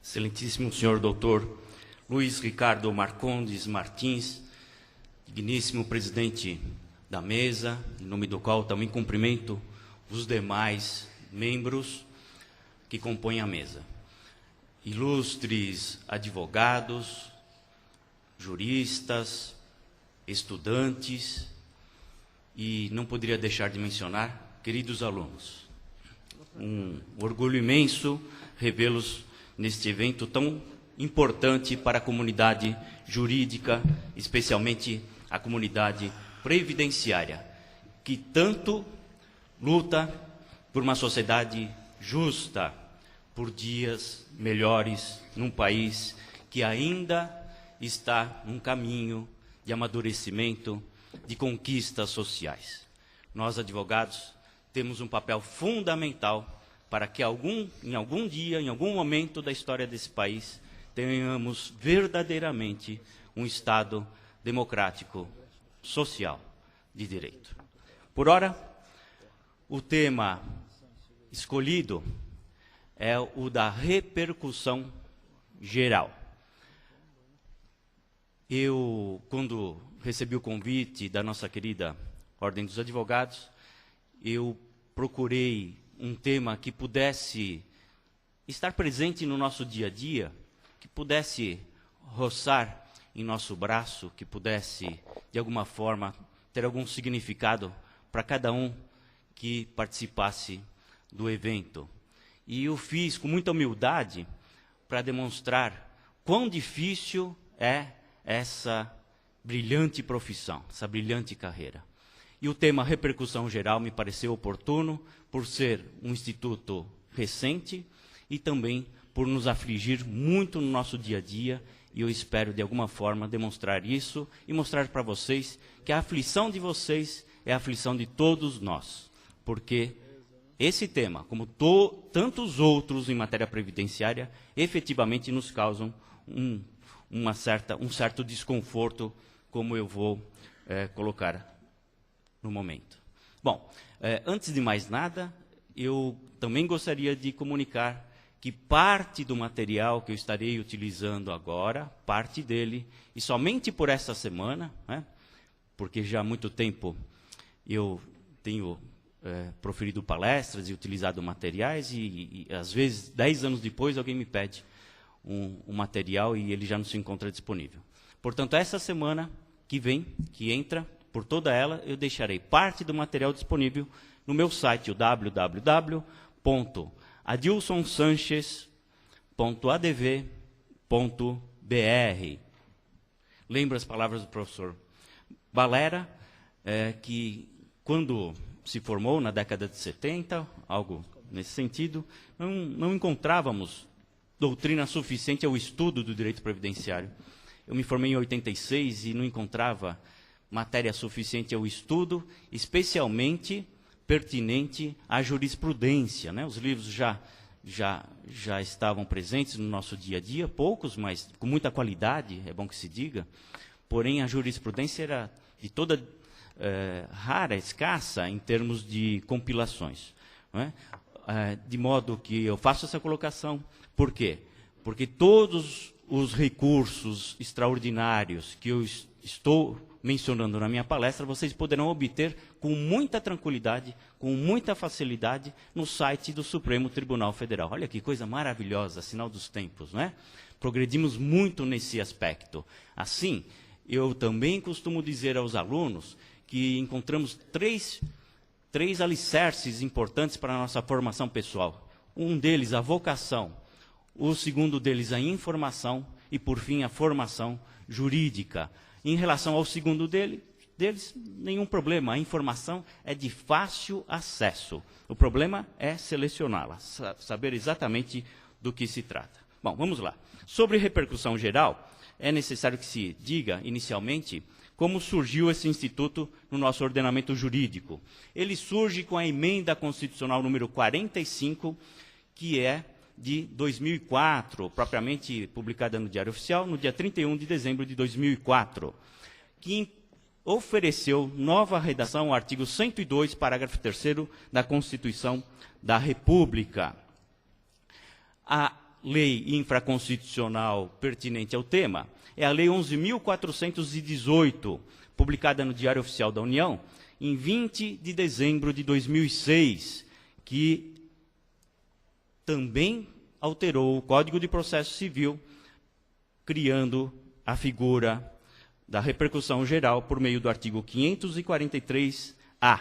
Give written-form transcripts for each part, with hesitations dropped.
Excelentíssimo senhor doutor Luiz Ricardo Marcondes Martins, digníssimo presidente da mesa, em nome do qual também cumprimento os demais membros que compõem a mesa. Ilustres advogados, juristas, estudantes e não poderia deixar de mencionar, queridos alunos. Um orgulho imenso revê-los neste evento tão importante para a comunidade jurídica, especialmente a comunidade previdenciária, que tanto luta por uma sociedade justa, por dias melhores num país que ainda está num caminho de amadurecimento, de conquistas sociais. Nós, advogados, temos um papel fundamental para que em algum dia, em algum momento da história desse país, tenhamos verdadeiramente um Estado democrático, social, de direito. Por ora, o tema escolhido é o da repercussão geral. Eu, quando recebi o convite da nossa querida Ordem dos Advogados, eu procurei um tema que pudesse estar presente no nosso dia a dia, que pudesse roçar em nosso braço, que pudesse, de alguma forma, ter algum significado para cada um que participasse do evento. E eu fiz com muita humildade para demonstrar quão difícil é essa brilhante profissão, essa brilhante carreira. E o tema repercussão geral me pareceu oportuno por ser um instituto recente e também por nos afligir muito no nosso dia a dia, e eu espero, de alguma forma, demonstrar isso e mostrar para vocês que a aflição de vocês é a aflição de todos nós, porque esse tema, como tantos outros em matéria previdenciária, efetivamente nos causam um certo desconforto, como eu vou colocar no momento. Bom, antes de mais nada, eu também gostaria de comunicar que parte do material que eu estarei utilizando agora, parte dele, e somente por essa semana, né, porque já há muito tempo eu tenho proferido palestras e utilizado materiais, e às vezes, 10 anos depois, alguém me pede um material e ele já não se encontra disponível. Portanto, essa semana que vem, que entra, por toda ela, eu deixarei parte do material disponível no meu site, o www.adilsonsanches.adv.br. Lembro as palavras do professor Balera, que quando se formou na década de 70, algo nesse sentido, não encontrávamos doutrina suficiente ao estudo do direito previdenciário. Eu me formei em 86 e não encontrava matéria suficiente ao estudo, especialmente pertinente à jurisprudência, né? Os livros já estavam presentes no nosso dia a dia, poucos, mas com muita qualidade, é bom que se diga, porém a jurisprudência era de toda rara, escassa em termos de compilações, não é? De modo que eu faço essa colocação. Por quê? Porque todos os recursos extraordinários que eu estou mencionando na minha palestra, vocês poderão obter com muita tranquilidade, com muita facilidade, no site do Supremo Tribunal Federal. Olha que coisa maravilhosa, sinal dos tempos, não é? Progredimos muito nesse aspecto. Assim, eu também costumo dizer aos alunos que encontramos três alicerces importantes para a nossa formação pessoal. Um deles, a vocação. O segundo deles, a informação. E, por fim, a formação jurídica. Em relação ao segundo deles, nenhum problema. A informação é de fácil acesso. O problema é selecioná-la, saber exatamente do que se trata. Bom, vamos lá. Sobre repercussão geral, é necessário que se diga, inicialmente, como surgiu esse instituto no nosso ordenamento jurídico. Ele surge com a emenda constitucional número 45, que é de 2004, propriamente publicada no Diário Oficial, no dia 31 de dezembro de 2004, que ofereceu nova redação ao artigo 102, parágrafo 3º da Constituição da República. A lei infraconstitucional pertinente ao tema é a Lei 11.418, publicada no Diário Oficial da União, em 20 de dezembro de 2006, que também alterou o Código de Processo Civil, criando a figura da repercussão geral por meio do artigo 543-A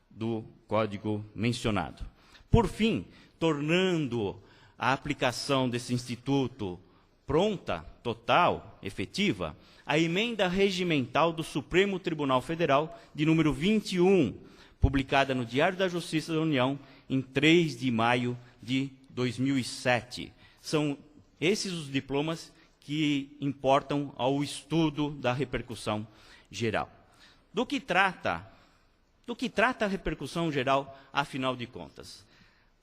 do Código mencionado. Por fim, tornando a aplicação desse instituto pronta, total, efetiva, a emenda regimental do Supremo Tribunal Federal, de número 21, publicada no Diário da Justiça da União, em 3 de maio de 2007. São esses os diplomas que importam ao estudo da repercussão geral. Do que trata a repercussão geral, afinal de contas?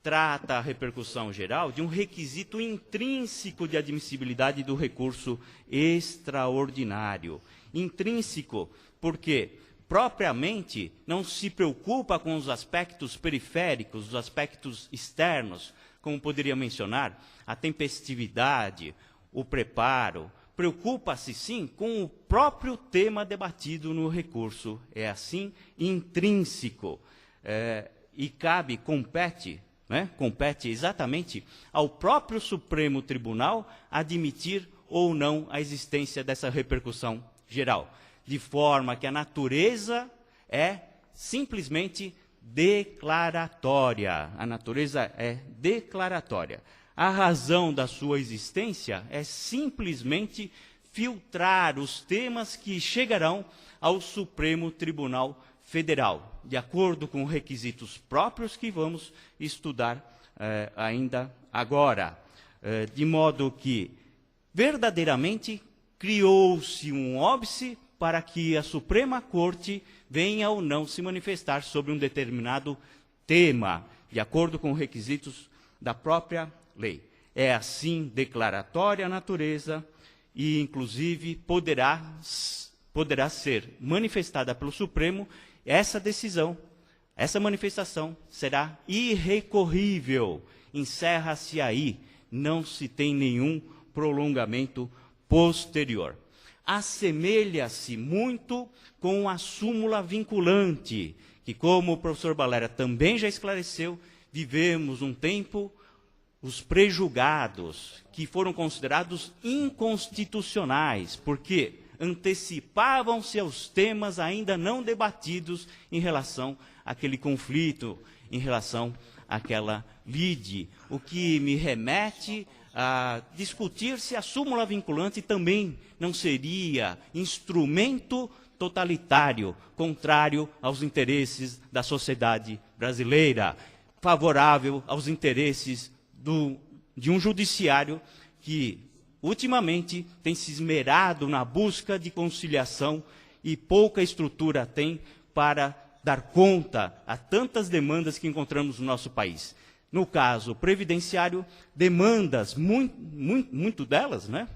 Trata a repercussão geral de um requisito intrínseco de admissibilidade do recurso extraordinário. Intrínseco porque, propriamente, não se preocupa com os aspectos periféricos, os aspectos externos, como poderia mencionar, a tempestividade, o preparo. Preocupa-se, sim, com o próprio tema debatido no recurso. É assim, intrínseco. E compete exatamente ao próprio Supremo Tribunal admitir ou não a existência dessa repercussão geral, de forma que a natureza é simplesmente declaratória. A natureza é declaratória. A razão da sua existência é simplesmente filtrar os temas que chegarão ao Supremo Tribunal Federal, de acordo com requisitos próprios que vamos estudar ainda agora. De modo que, verdadeiramente, criou-se um óbice para que a Suprema Corte venha ou não se manifestar sobre um determinado tema, de acordo com requisitos da própria lei. É assim declaratória a natureza e, inclusive, poderá ser manifestada pelo Supremo. Essa decisão, essa manifestação será irrecorrível. Encerra-se aí, não se tem nenhum prolongamento posterior. Assemelha-se muito com a súmula vinculante, que, como o professor Balera também já esclareceu, vivemos um tempo, os prejulgados, que foram considerados inconstitucionais, porque antecipavam-se aos temas ainda não debatidos em relação àquele conflito, em relação àquela lide, o que me remete a discutir se a súmula vinculante também não seria instrumento totalitário, contrário aos interesses da sociedade brasileira, favorável aos interesses de um judiciário que, ultimamente, tem se esmerado na busca de conciliação e pouca estrutura tem para dar conta a tantas demandas que encontramos no nosso país. No caso previdenciário, demandas, muito delas, né,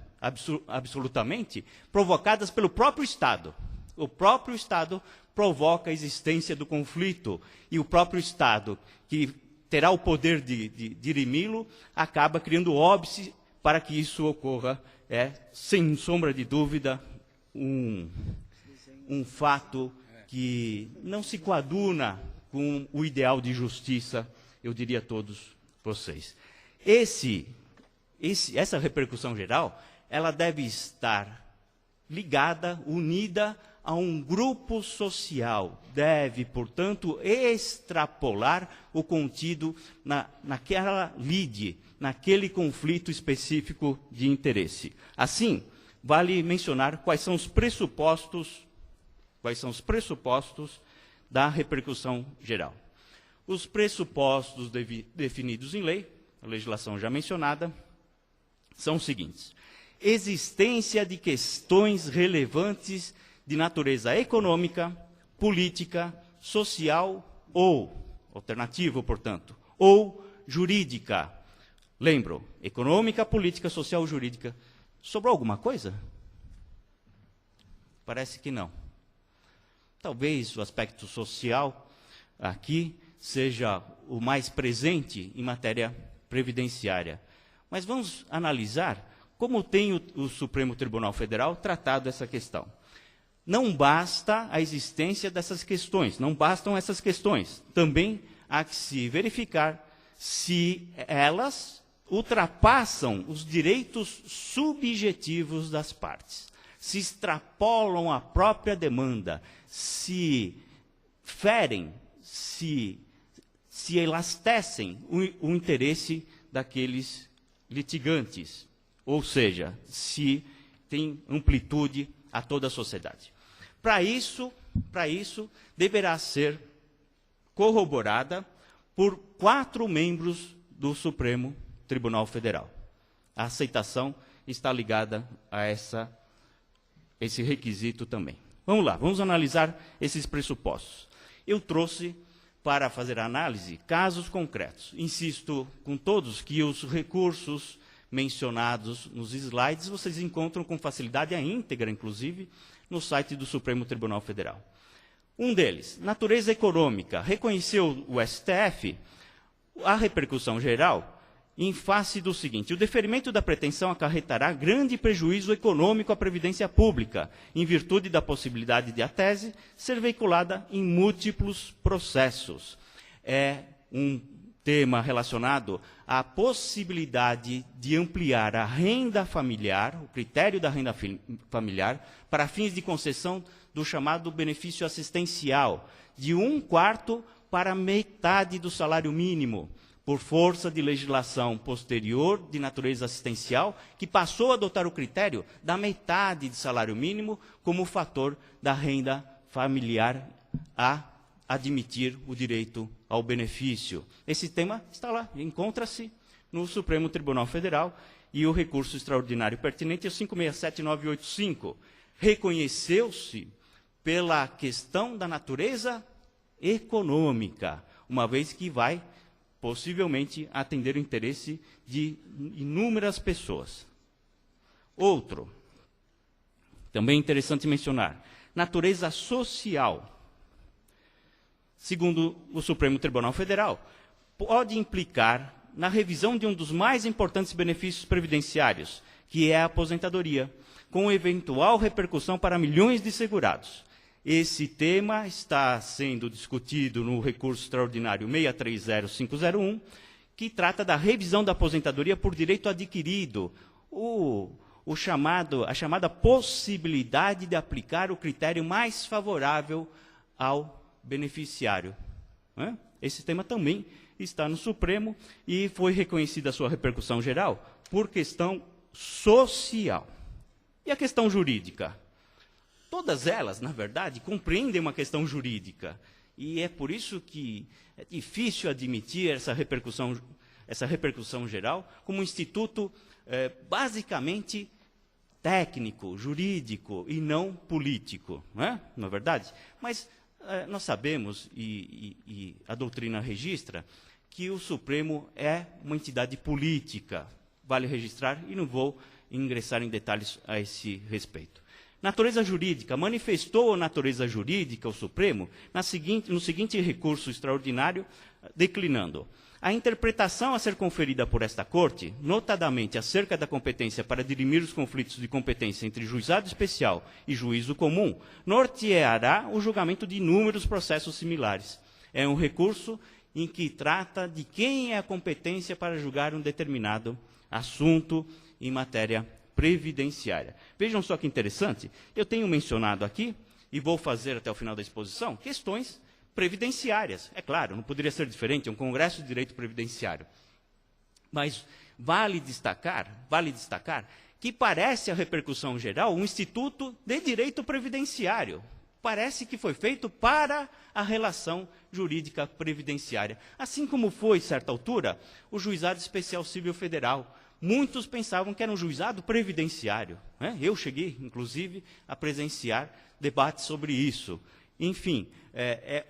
absolutamente, provocadas pelo próprio Estado. O próprio Estado provoca a existência do conflito e o próprio Estado, que terá o poder de dirimi-lo, acaba criando óbice para que isso ocorra. Sem sombra de dúvida, um fato que não se coaduna com o ideal de justiça, eu diria a todos vocês. Essa repercussão geral, ela deve estar ligada, unida a um grupo social, deve, portanto, extrapolar o contido naquela lide, naquele conflito específico de interesse. Assim, vale mencionar quais são os pressupostos da repercussão geral. Os pressupostos definidos em lei, a legislação já mencionada, são os seguintes: existência de questões relevantes de natureza econômica, política, social ou, alternativa, portanto, ou jurídica. Lembro, econômica, política, social ou jurídica. Sobrou alguma coisa? Parece que não. Talvez o aspecto social aqui seja o mais presente em matéria previdenciária. Mas vamos analisar como tem o Supremo Tribunal Federal tratado essa questão. Não basta a existência dessas questões, não bastam essas questões. Também há que se verificar se elas ultrapassam os direitos subjetivos das partes, se extrapolam a própria demanda, se ferem, se elastecem o interesse daqueles litigantes, ou seja, se tem amplitude a toda a sociedade. Para isso, deverá ser corroborada por 4 membros do Supremo Tribunal Federal. A aceitação está ligada a esse requisito também. Vamos lá, vamos analisar esses pressupostos. Eu trouxe, para fazer a análise, casos concretos. Insisto com todos que os recursos mencionados nos slides vocês encontram com facilidade, a íntegra, inclusive, no site do Supremo Tribunal Federal. Um deles, natureza econômica. Reconheceu o STF a repercussão geral em face do seguinte: o deferimento da pretensão acarretará grande prejuízo econômico à Previdência Pública, em virtude da possibilidade de a tese ser veiculada em múltiplos processos. É um tema relacionado à possibilidade de ampliar a renda familiar, o critério da renda familiar, para fins de concessão do chamado benefício assistencial, de 1/4 para metade do salário mínimo, por força de legislação posterior de natureza assistencial, que passou a adotar o critério da metade de salário mínimo como fator da renda familiar a admitir o direito ao benefício. Esse tema está lá, encontra-se no Supremo Tribunal Federal, e o recurso extraordinário pertinente é o 567.985. Reconheceu-se pela questão da natureza econômica, uma vez que vai possivelmente atender o interesse de inúmeras pessoas. Outro, também interessante mencionar, natureza social. Segundo o Supremo Tribunal Federal, pode implicar na revisão de um dos mais importantes benefícios previdenciários, que é a aposentadoria, com eventual repercussão para milhões de segurados. Esse tema está sendo discutido no recurso extraordinário 630501, que trata da revisão da aposentadoria por direito adquirido, a chamada possibilidade de aplicar o critério mais favorável ao beneficiário. Esse tema também está no Supremo e foi reconhecida a sua repercussão geral por questão social. E a questão jurídica? Todas elas, na verdade, compreendem uma questão jurídica. E é por isso que é difícil admitir essa repercussão geral como um instituto basicamente técnico, jurídico e não político. Não é verdade? Mas nós sabemos, e a doutrina registra, que o Supremo é uma entidade política. Vale registrar e não vou ingressar em detalhes a esse respeito. Natureza jurídica. Manifestou a natureza jurídica o Supremo no seguinte recurso extraordinário, declinando: a interpretação a ser conferida por esta Corte, notadamente acerca da competência para dirimir os conflitos de competência entre juizado especial e juízo comum, norteará o julgamento de inúmeros processos similares. É um recurso em que trata de quem é a competência para julgar um determinado assunto em matéria previdenciária. Vejam só que interessante, eu tenho mencionado aqui, e vou fazer até o final da exposição, questões previdenciárias. É claro, não poderia ser diferente, é um congresso de direito previdenciário. Mas vale destacar que parece a repercussão geral um instituto de direito previdenciário. Parece que foi feito para a relação jurídica previdenciária. Assim como foi, certa altura, o Juizado Especial Civil Federal. Muitos pensavam que era um juizado previdenciário. Eu cheguei, inclusive, a presenciar debates sobre isso. Enfim,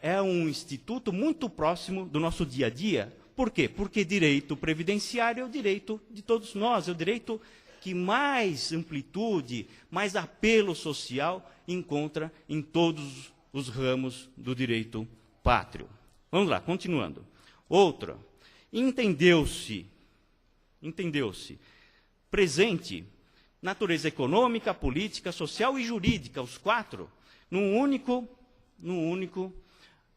é um instituto muito próximo do nosso dia a dia. Por quê? Porque direito previdenciário é o direito de todos nós, é o direito que mais amplitude, mais apelo social encontra em todos os ramos do direito pátrio. Vamos lá, continuando. Outra, entendeu-se entendeu-se, presente, natureza econômica, política, social e jurídica, os quatro, num único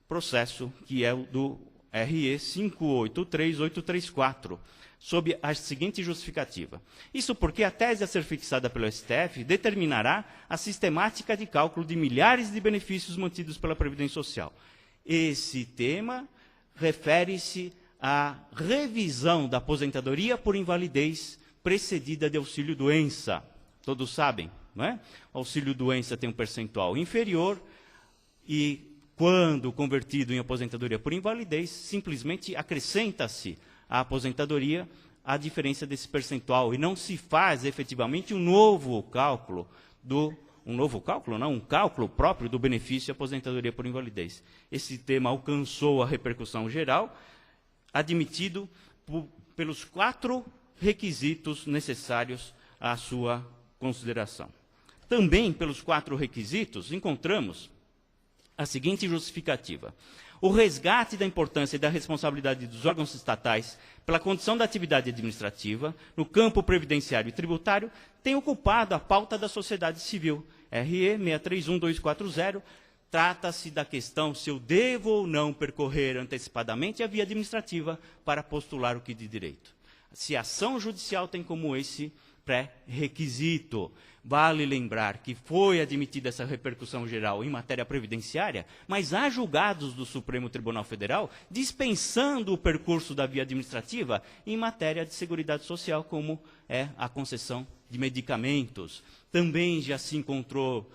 processo, que é o do RE 583834, sob a seguinte justificativa. Isso porque a tese a ser fixada pelo STF determinará a sistemática de cálculo de milhares de benefícios mantidos pela Previdência Social. Esse tema refere-se à revisão da aposentadoria por invalidez precedida de auxílio-doença. Todos sabem, não é? O auxílio-doença tem um percentual inferior e, quando convertido em aposentadoria por invalidez, simplesmente acrescenta-se à aposentadoria a diferença desse percentual e não se faz efetivamente um cálculo próprio do benefício de aposentadoria por invalidez. Esse tema alcançou a repercussão geral, admitido pelos 4 requisitos necessários à sua consideração. Também pelos 4 requisitos encontramos a seguinte justificativa. O resgate da importância e da responsabilidade dos órgãos estatais pela condição da atividade administrativa no campo previdenciário e tributário tem ocupado a pauta da sociedade civil. RE 631240 trata-se da questão se eu devo ou não percorrer antecipadamente a via administrativa para postular o que de direito. Se a ação judicial tem como esse pré-requisito. Vale lembrar que foi admitida essa repercussão geral em matéria previdenciária, mas há julgados do Supremo Tribunal Federal dispensando o percurso da via administrativa em matéria de seguridade social, como é a concessão de medicamentos. Também já se encontrou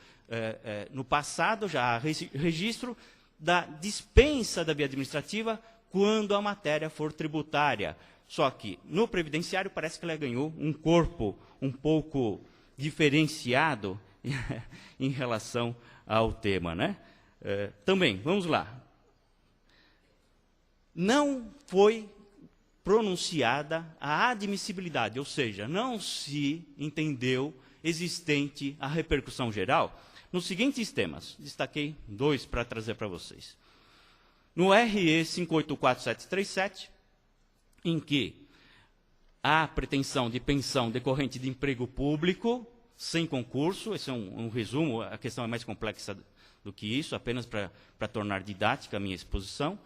no passado, já há registro da dispensa da via administrativa quando a matéria for tributária. Só que no previdenciário parece que ela ganhou um corpo um pouco diferenciado em relação ao tema, né? Também, vamos lá. Não foi pronunciada a admissibilidade, ou seja, não se entendeu existente a repercussão geral nos seguintes temas. Destaquei 2 para trazer para vocês. No RE 584737, em que há pretensão de pensão decorrente de emprego público, sem concurso, esse é um resumo, a questão é mais complexa do que isso, apenas para tornar didática a minha exposição,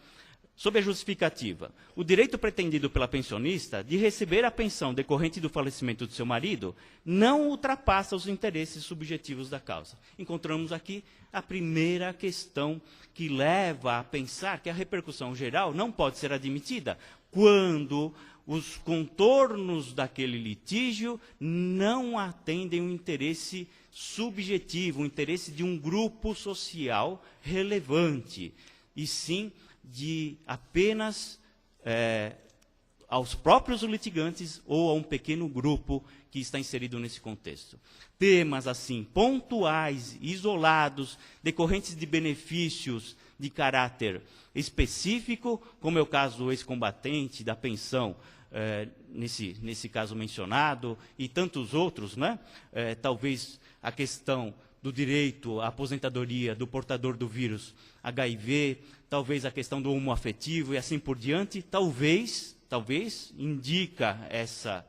sob a justificativa, o direito pretendido pela pensionista de receber a pensão decorrente do falecimento de seu marido não ultrapassa os interesses subjetivos da causa. Encontramos aqui a primeira questão que leva a pensar que a repercussão geral não pode ser admitida quando os contornos daquele litígio não atendem o interesse subjetivo, o interesse de um grupo social relevante, e sim de apenas aos próprios litigantes ou a um pequeno grupo que está inserido nesse contexto. Temas assim, pontuais, isolados, decorrentes de benefícios de caráter específico, como é o caso do ex-combatente, da pensão, nesse caso mencionado, e tantos outros, né? Talvez a questão do direito à aposentadoria do portador do vírus HIV, talvez a questão do homoafetivo e assim por diante, talvez indica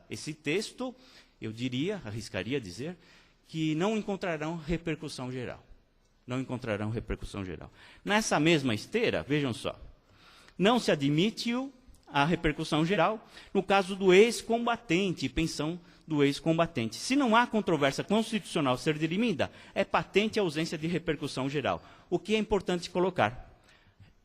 esse texto, eu arriscaria dizer, que não encontrarão repercussão geral. Não encontrarão repercussão geral. Nessa mesma esteira, vejam só, não se admite a repercussão geral no caso do ex-combatente, pensão do ex-combatente. Se não há controvérsia constitucional ser dirimida, é patente a ausência de repercussão geral. O que é importante colocar?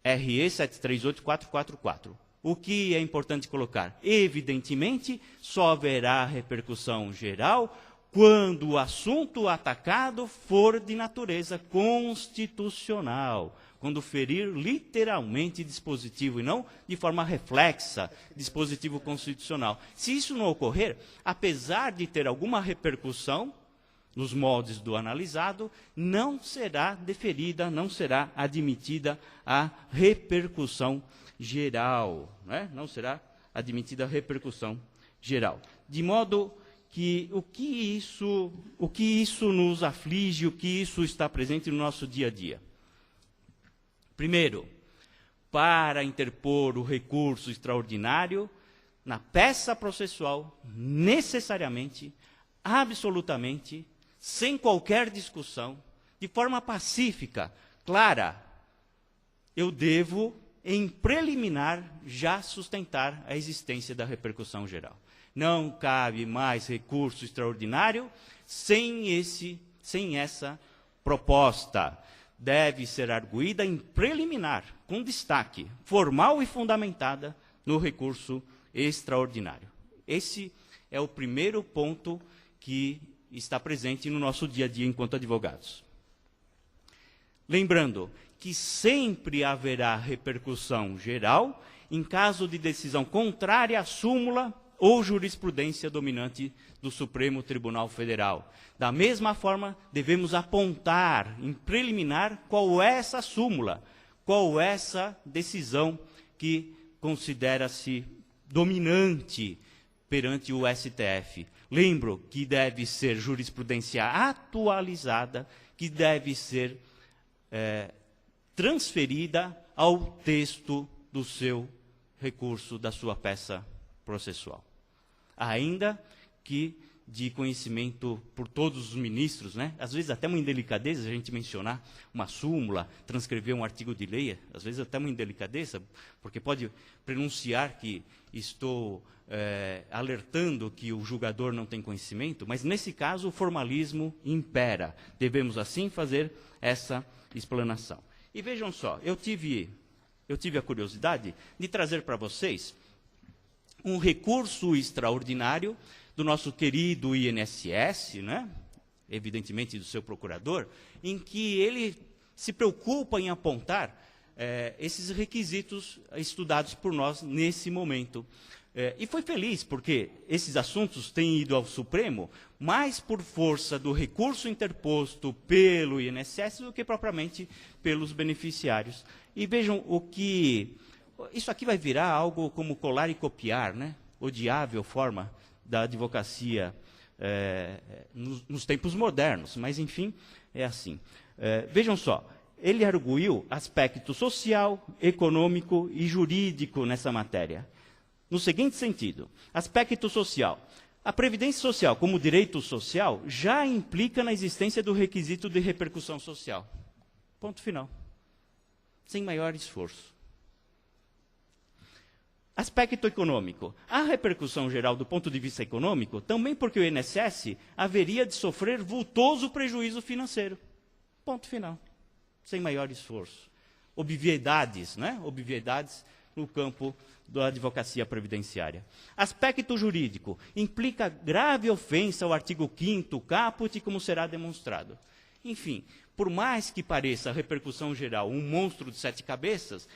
RE 738444. O que é importante colocar? Evidentemente, só haverá repercussão geral quando o assunto atacado for de natureza constitucional, quando ferir literalmente dispositivo e não de forma reflexa dispositivo constitucional. Se isso não ocorrer, apesar de ter alguma repercussão nos moldes do analisado, não será deferida, não será admitida a repercussão geral, né? Não será admitida a repercussão geral. De modo que o que isso nos aflige, o que isso está presente no nosso dia a dia? Primeiro, para interpor o recurso extraordinário, na peça processual, necessariamente, absolutamente, sem qualquer discussão, de forma pacífica, clara, eu devo, em preliminar, já sustentar a existência da repercussão geral. Não cabe mais recurso extraordinário sem essa proposta. Deve ser arguída em preliminar, com destaque, formal e fundamentada no recurso extraordinário. Esse é o primeiro ponto que está presente no nosso dia a dia enquanto advogados. Lembrando que sempre haverá repercussão geral em caso de decisão contrária à súmula ou jurisprudência dominante do Supremo Tribunal Federal. Da mesma forma, devemos apontar em preliminar qual é essa súmula, qual é essa decisão que considera-se dominante perante o STF. Lembro que deve ser jurisprudência atualizada, que deve ser transferida ao texto do seu recurso, da sua peça processual. Ainda que de conhecimento por todos os ministros, né? Às vezes até uma indelicadeza a gente mencionar uma súmula, transcrever um artigo de lei, às vezes até uma indelicadeza, porque pode pronunciar que estou alertando que o julgador não tem conhecimento, mas nesse caso o formalismo impera. Devemos assim fazer essa explanação. E vejam só, eu tive a curiosidade de trazer para vocês um recurso extraordinário do nosso querido INSS, né? Evidentemente do seu procurador, em que ele se preocupa em apontar esses requisitos estudados por nós nesse momento. E foi feliz, porque esses assuntos têm ido ao Supremo mais por força do recurso interposto pelo INSS do que propriamente pelos beneficiários. E vejam o que... Isso aqui vai virar algo como colar e copiar, né? Odiável forma da advocacia nos tempos modernos, mas, enfim, é assim. Vejam só, ele arguiu aspecto social, econômico e jurídico nessa matéria. No seguinte sentido, aspecto social. A previdência social, como direito social, já implica na existência do requisito de repercussão social. Ponto final. Sem maior esforço. Aspecto econômico. A repercussão geral do ponto de vista econômico, também porque o INSS haveria de sofrer vultoso prejuízo financeiro. Ponto final. Sem maior esforço. Obviedades, né? Obviedades no campo da advocacia previdenciária. Aspecto jurídico. Implica grave ofensa ao artigo 5º caput, como será demonstrado. Enfim, por mais que pareça a repercussão geral um monstro de 7 cabeças,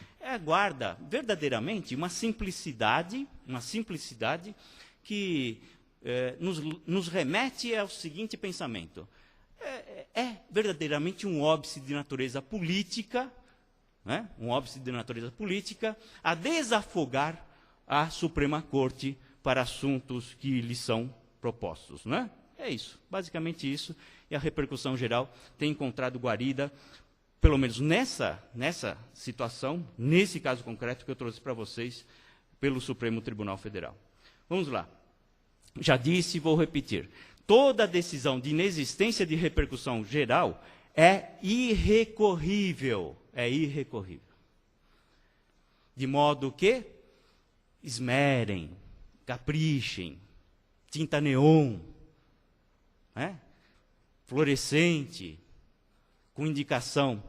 guarda verdadeiramente uma simplicidade que nos remete ao seguinte pensamento. É verdadeiramente um óbice de natureza política, né? Um óbice de natureza política, a desafogar a Suprema Corte para assuntos que lhe são propostos, né? É isso, basicamente isso. E a repercussão geral tem encontrado guarida, pelo menos nessa situação, nesse caso concreto que eu trouxe para vocês, pelo Supremo Tribunal Federal. Vamos lá. Já disse e vou repetir. Toda decisão de inexistência de repercussão geral é irrecorrível. É irrecorrível. De modo que esmerem, caprichem, tinta neon, né? Fluorescente, com indicação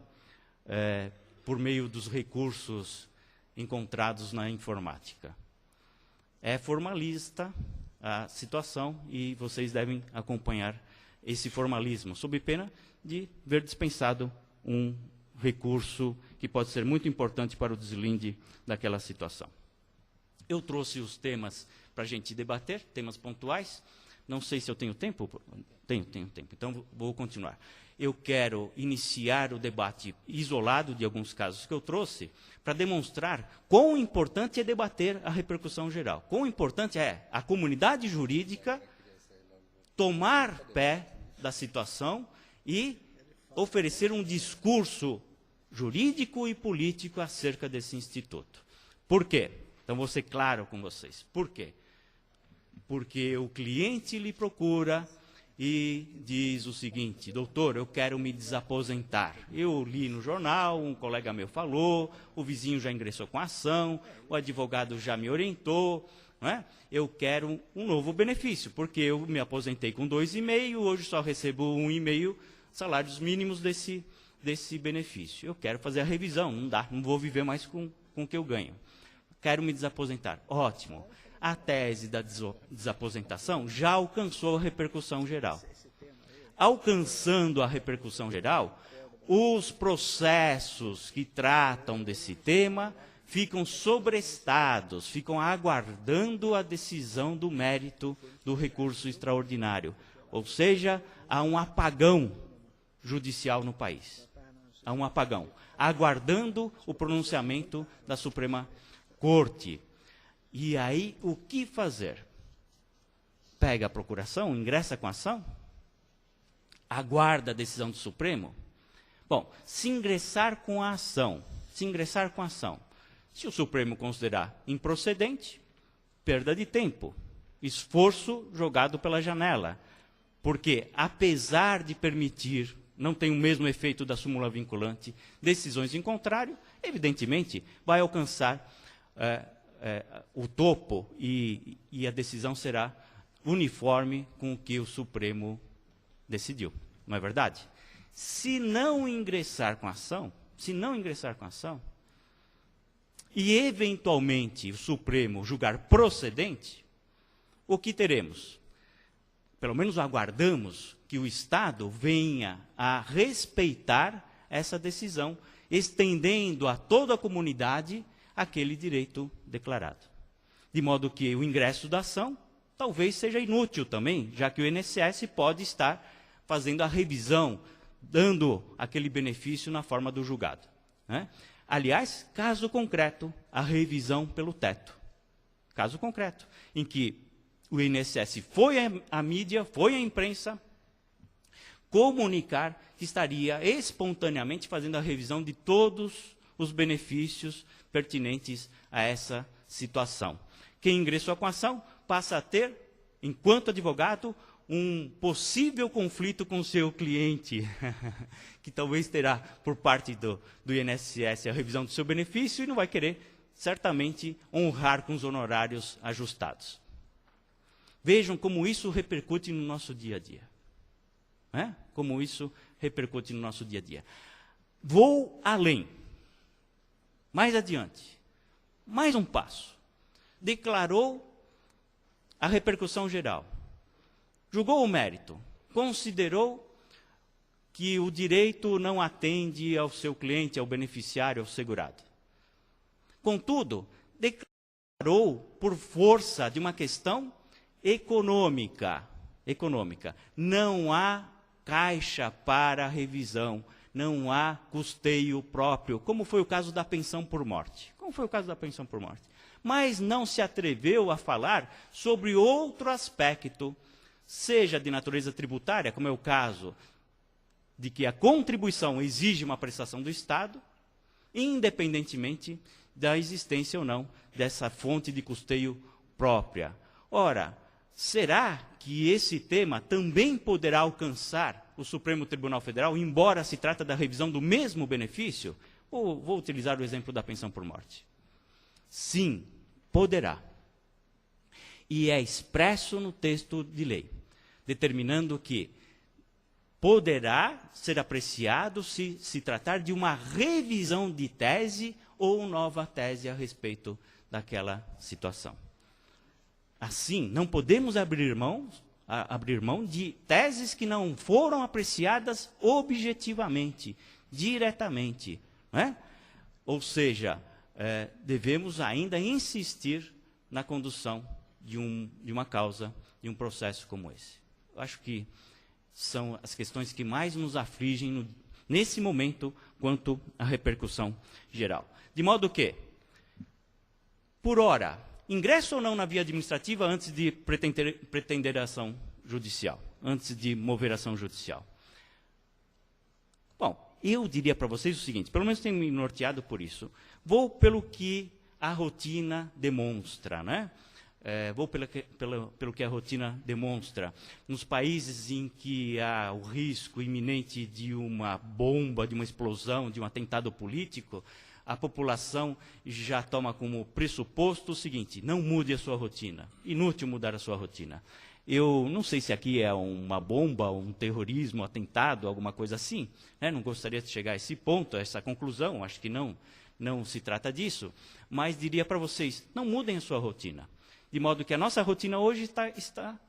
por meio dos recursos encontrados na informática. É formalista a situação e vocês devem acompanhar esse formalismo, sob pena de ver dispensado um recurso que pode ser muito importante para o deslinde daquela situação. Eu trouxe os temas para a gente debater, temas pontuais. Não sei se eu tenho tempo. Tenho tempo. Então, vou continuar. Eu quero iniciar o debate isolado de alguns casos que eu trouxe para demonstrar quão importante é debater a repercussão geral. Quão importante é a comunidade jurídica tomar pé da situação e oferecer um discurso jurídico e político acerca desse instituto. Por quê? Então, vou ser claro com vocês. Por quê? Porque o cliente lhe procura e diz o seguinte: doutor, eu quero me desaposentar. Eu li no jornal, um colega meu falou, o vizinho já ingressou com a ação, o advogado já me orientou, não é? Eu quero um novo benefício, porque eu me aposentei com 2,5, hoje só recebo 1,5 salários mínimos desse benefício. Eu quero fazer a revisão, não dá, não vou viver mais com o que eu ganho. Quero me desaposentar. Ótimo. A tese da desaposentação já alcançou a repercussão geral. Alcançando a repercussão geral, os processos que tratam desse tema ficam sobrestados, ficam aguardando a decisão do mérito do recurso extraordinário. Ou seja, há um apagão judicial no país. Há um apagão, aguardando o pronunciamento da Suprema Corte. E aí, o que fazer? Pega a procuração, ingressa com a ação? Aguarda a decisão do Supremo? Bom, se ingressar com a ação, se o Supremo considerar improcedente, perda de tempo, esforço jogado pela janela. Porque, apesar de permitir, não tem o mesmo efeito da súmula vinculante, decisões em contrário, evidentemente, vai alcançar o topo e a decisão será uniforme com o que o Supremo decidiu. Não é verdade? Se não ingressar com a ação, e eventualmente o Supremo julgar procedente, o que teremos? Pelo menos aguardamos que o Estado venha a respeitar essa decisão, estendendo a toda a comunidade aquele direito declarado. De modo que o ingresso da ação talvez seja inútil também, já que o INSS pode estar fazendo a revisão, dando aquele benefício na forma do julgado, né? Aliás, caso concreto, a revisão pelo teto. Caso concreto, em que o INSS foi à mídia, foi à imprensa, comunicar que estaria espontaneamente fazendo a revisão de todos os benefícios pertinentes a essa situação. Quem ingressou com a ação passa a ter, enquanto advogado, um possível conflito com o seu cliente, que talvez terá, por parte do INSS, a revisão do seu benefício e não vai querer, certamente, honrar com os honorários ajustados. Vejam como isso repercute no nosso dia a dia. Como isso repercute no nosso dia a dia. Vou além. Mais adiante. Mais um passo. Declarou a repercussão geral. Julgou o mérito. Considerou que o direito não atende ao seu cliente, ao beneficiário, ao segurado. Contudo, declarou, por força de uma questão econômica, não há caixa para revisão, não há custeio próprio, como foi o caso da pensão por morte. Mas não se atreveu a falar sobre outro aspecto, seja de natureza tributária, como é o caso de que a contribuição exige uma prestação do Estado, independentemente da existência ou não dessa fonte de custeio própria. Ora, será que esse tema também poderá alcançar o Supremo Tribunal Federal, embora se trata da revisão do mesmo benefício? Ou vou utilizar o exemplo da pensão por morte. Sim, poderá. E é expresso no texto de lei, determinando que poderá ser apreciado se tratar de uma revisão de tese ou nova tese a respeito daquela situação. Assim, não podemos abrir mão de teses que não foram apreciadas objetivamente, diretamente. Não é? Ou seja, devemos ainda insistir na condução de uma causa, de um processo como esse. Eu acho que são as questões que mais nos afligem nesse momento quanto à repercussão geral. De modo que, por ora, ingresso ou não na via administrativa antes de pretender ação judicial, antes de mover ação judicial? Bom, eu diria para vocês o seguinte, pelo menos tenho me norteado por isso, vou pelo que a rotina demonstra, né? Vou pelo que a rotina demonstra. Nos países em que há o risco iminente de uma bomba, de uma explosão, de um atentado político, a população já toma como pressuposto o seguinte: não mude a sua rotina. Inútil mudar a sua rotina. Eu não sei se aqui é uma bomba, um terrorismo, um atentado, alguma coisa assim, né? Não gostaria de chegar a esse ponto, a essa conclusão, acho que não se trata disso, mas diria para vocês, não mudem a sua rotina. De modo que a nossa rotina hoje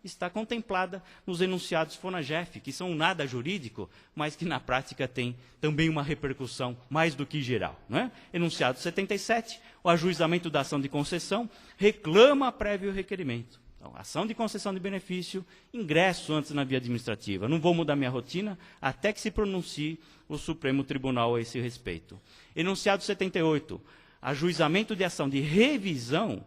está contemplada nos enunciados FONAGEF, que são nada jurídico, mas que na prática tem também uma repercussão mais do que geral. Não é? Enunciado 77, o ajuizamento da ação de concessão reclama prévio requerimento. Então, ação de concessão de benefício, ingresso antes na via administrativa. Não vou mudar minha rotina até que se pronuncie o Supremo Tribunal a esse respeito. Enunciado 78, ajuizamento de ação de revisão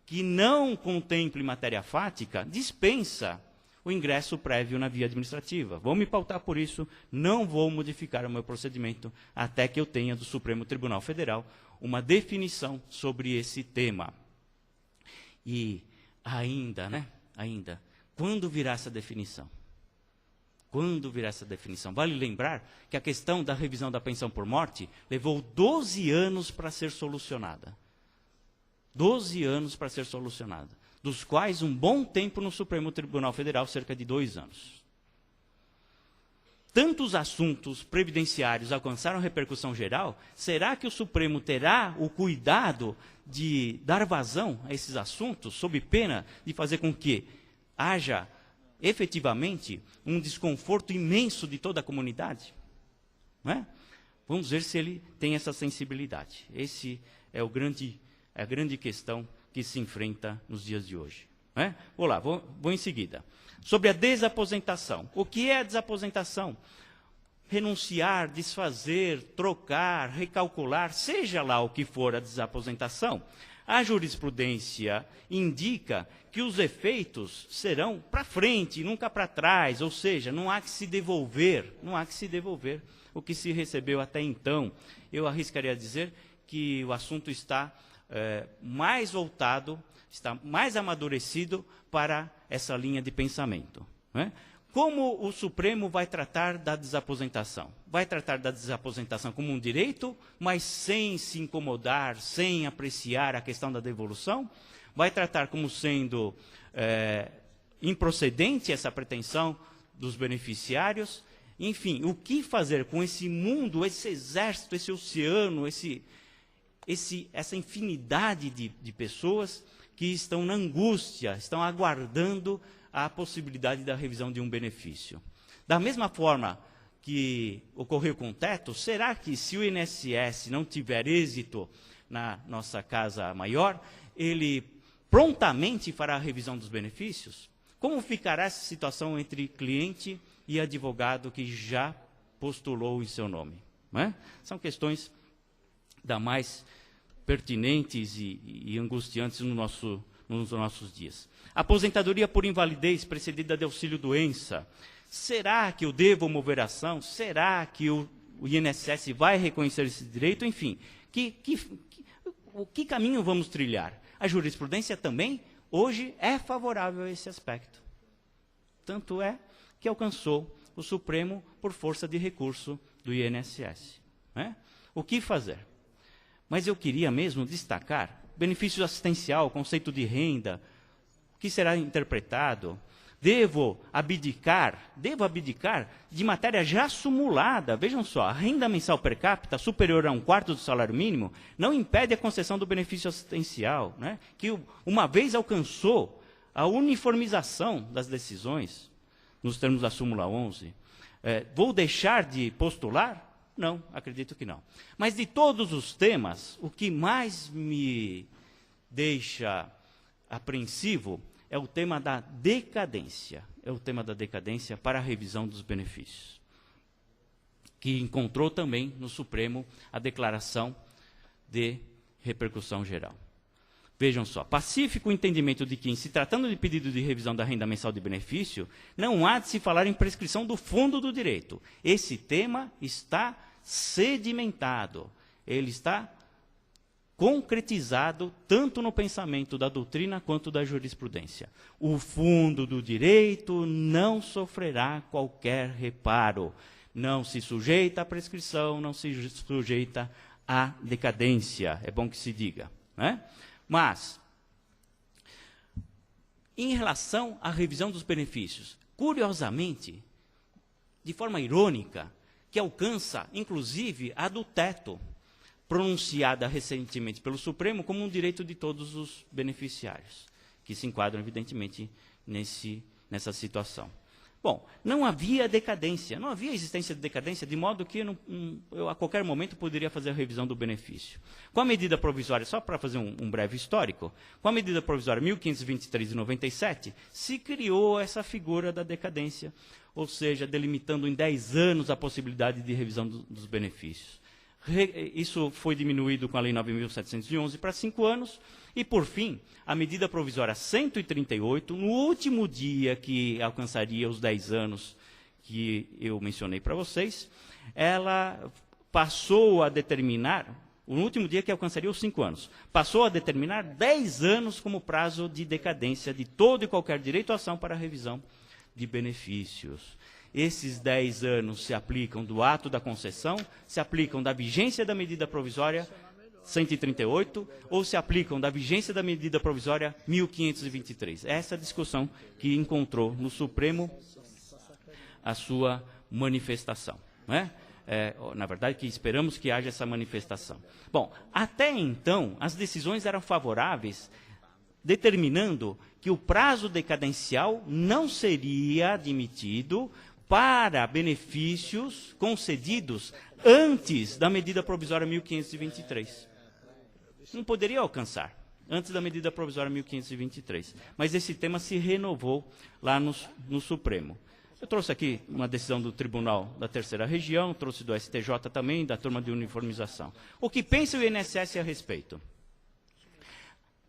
que não contemple matéria fática, dispensa o ingresso prévio na via administrativa. Vou me pautar por isso, não vou modificar o meu procedimento até que eu tenha do Supremo Tribunal Federal uma definição sobre esse tema. E ainda, quando virá essa definição? Quando virá essa definição? Vale lembrar que a questão da revisão da pensão por morte levou 12 anos para ser solucionada. 12 anos para ser solucionada, dos quais um bom tempo no Supremo Tribunal Federal, cerca de 2 anos. Tantos assuntos previdenciários alcançaram repercussão geral, será que o Supremo terá o cuidado de dar vazão a esses assuntos, sob pena de fazer com que haja efetivamente um desconforto imenso de toda a comunidade? Não é? Vamos ver se ele tem essa sensibilidade. Esse é a grande questão que se enfrenta nos dias de hoje. Né? Vou em seguida. Sobre a desaposentação. O que é a desaposentação? Renunciar, desfazer, trocar, recalcular, seja lá o que for a desaposentação, a jurisprudência indica que os efeitos serão para frente, nunca para trás, ou seja, não há que se devolver o que se recebeu até então. Eu arriscaria dizer que o assunto está mais voltado, está mais amadurecido para essa linha de pensamento. Né? Como o Supremo vai tratar da desaposentação? Vai tratar da desaposentação como um direito, mas sem se incomodar, sem apreciar a questão da devolução? Vai tratar como sendo improcedente essa pretensão dos beneficiários? Enfim, o que fazer com esse mundo, esse exército, esse oceano, essa infinidade de pessoas que estão na angústia, estão aguardando a possibilidade da revisão de um benefício. Da mesma forma que ocorreu com o teto, será que se o INSS não tiver êxito na nossa casa maior, ele prontamente fará a revisão dos benefícios? Como ficará essa situação entre cliente e advogado que já postulou em seu nome? Não é? São questões da mais pertinentes e angustiantes nos nossos dias. Aposentadoria por invalidez precedida de auxílio-doença. Será que eu devo mover ação? Será que o INSS vai reconhecer esse direito? Enfim, que caminho vamos trilhar? A jurisprudência também, hoje, é favorável a esse aspecto. Tanto é que alcançou o Supremo por força de recurso do INSS. Né? O que fazer? Mas eu queria mesmo destacar benefício assistencial, conceito de renda, o que será interpretado. Devo abdicar de matéria já sumulada. Vejam só, a renda mensal per capita superior a 1/4 do salário mínimo não impede a concessão do benefício assistencial, né? Que uma vez alcançou a uniformização das decisões, nos termos da súmula 11. Vou deixar de postular? Não, acredito que não. Mas de todos os temas, o que mais me deixa apreensivo é o tema da decadência. É o tema da decadência para a revisão dos benefícios. Que encontrou também no Supremo a declaração de repercussão geral. Vejam só, pacífico o entendimento de que, em se tratando de pedido de revisão da renda mensal de benefício, não há de se falar em prescrição do fundo do direito. Esse tema está sedimentado, ele está concretizado tanto no pensamento da doutrina quanto da jurisprudência. O fundo do direito não sofrerá qualquer reparo, não se sujeita à prescrição, não se sujeita à decadência, é bom que se diga, né? Mas, em relação à revisão dos benefícios, curiosamente, de forma irônica, que alcança, inclusive, a do teto, pronunciada recentemente pelo Supremo como um direito de todos os beneficiários, que se enquadram, evidentemente, nessa situação. Bom, não havia decadência, não havia existência de decadência, de modo que eu, a qualquer momento, poderia fazer a revisão do benefício. Com a medida provisória, só para fazer um breve histórico, com a medida provisória 1523 de 97, se criou essa figura da decadência, ou seja, delimitando em 10 anos a possibilidade de revisão dos benefícios. Isso foi diminuído com a Lei 9.711 para 5 anos, e, por fim, a medida provisória 138, no último dia que alcançaria os 10 anos que eu mencionei para vocês, ela passou a determinar, no último dia que alcançaria os 5 anos, passou a determinar 10 anos como prazo de decadência de todo e qualquer direito à ação para a revisão de benefícios. Esses 10 anos se aplicam do ato da concessão, se aplicam da vigência da medida provisória 138, ou se aplicam da vigência da medida provisória 1523. Essa é a discussão que encontrou no Supremo a sua manifestação, não é? Na verdade, que esperamos que haja essa manifestação. Bom, até então, as decisões eram favoráveis, determinando que o prazo decadencial não seria admitido para benefícios concedidos antes da medida provisória 1523. Não poderia alcançar antes da medida provisória 1523. Mas esse tema se renovou lá no Supremo. Eu trouxe aqui uma decisão do Tribunal da Terceira Região, trouxe do STJ também, da turma de uniformização. O que pensa o INSS a respeito?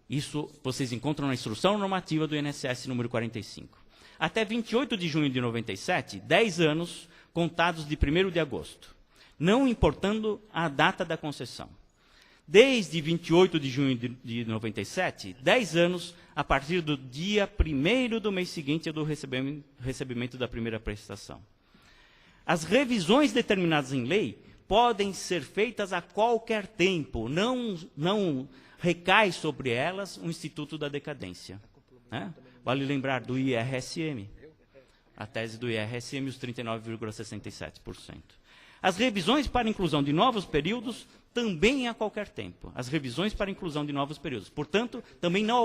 Isso vocês encontram na instrução normativa do INSS número 45. Até 28 de junho de 97, 10 anos contados de 1º de agosto, não importando a data da concessão. Desde 28 de junho de 97, 10 anos a partir do dia 1º do mês seguinte do recebimento da primeira prestação. As revisões determinadas em lei podem ser feitas a qualquer tempo, não recai sobre elas o Instituto da Decadência, né? Vale lembrar do IRSM, a tese do IRSM, os 39,67%. As revisões para inclusão de novos períodos também a qualquer tempo. As revisões para inclusão de novos períodos. Portanto, também não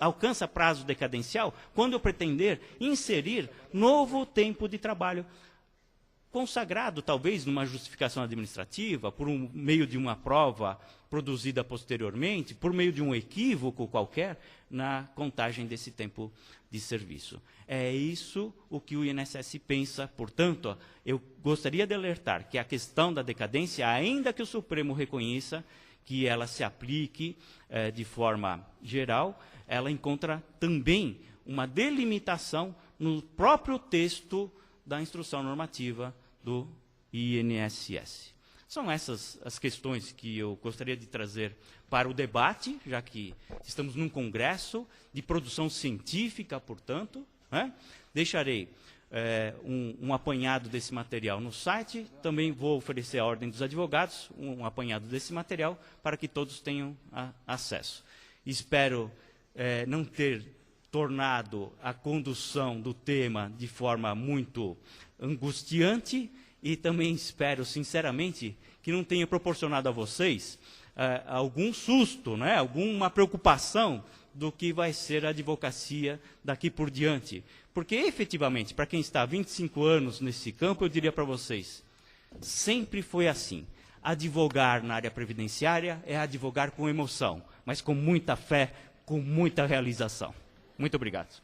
alcança prazo decadencial quando eu pretender inserir novo tempo de trabalho, consagrado, talvez, numa justificação administrativa, por meio de uma prova produzida posteriormente, por meio de um equívoco qualquer, na contagem desse tempo de serviço. É isso o que o INSS pensa. Portanto, eu gostaria de alertar que a questão da decadência, ainda que o Supremo reconheça que ela se aplique de forma geral, ela encontra também uma delimitação no próprio texto da instrução normativa do INSS. São essas as questões que eu gostaria de trazer para o debate, já que estamos num congresso de produção científica, portanto, né? Deixarei um apanhado desse material no site, também vou oferecer à Ordem dos Advogados um apanhado desse material para que todos tenham acesso. Espero não ter tornado a condução do tema de forma muito angustiante e também espero, sinceramente, que não tenha proporcionado a vocês algum susto, né? Alguma preocupação do que vai ser a advocacia daqui por diante. Porque, efetivamente, para quem está há 25 anos nesse campo, eu diria para vocês, sempre foi assim. Advogar na área previdenciária é advogar com emoção, mas com muita fé, com muita realização. Muito obrigado.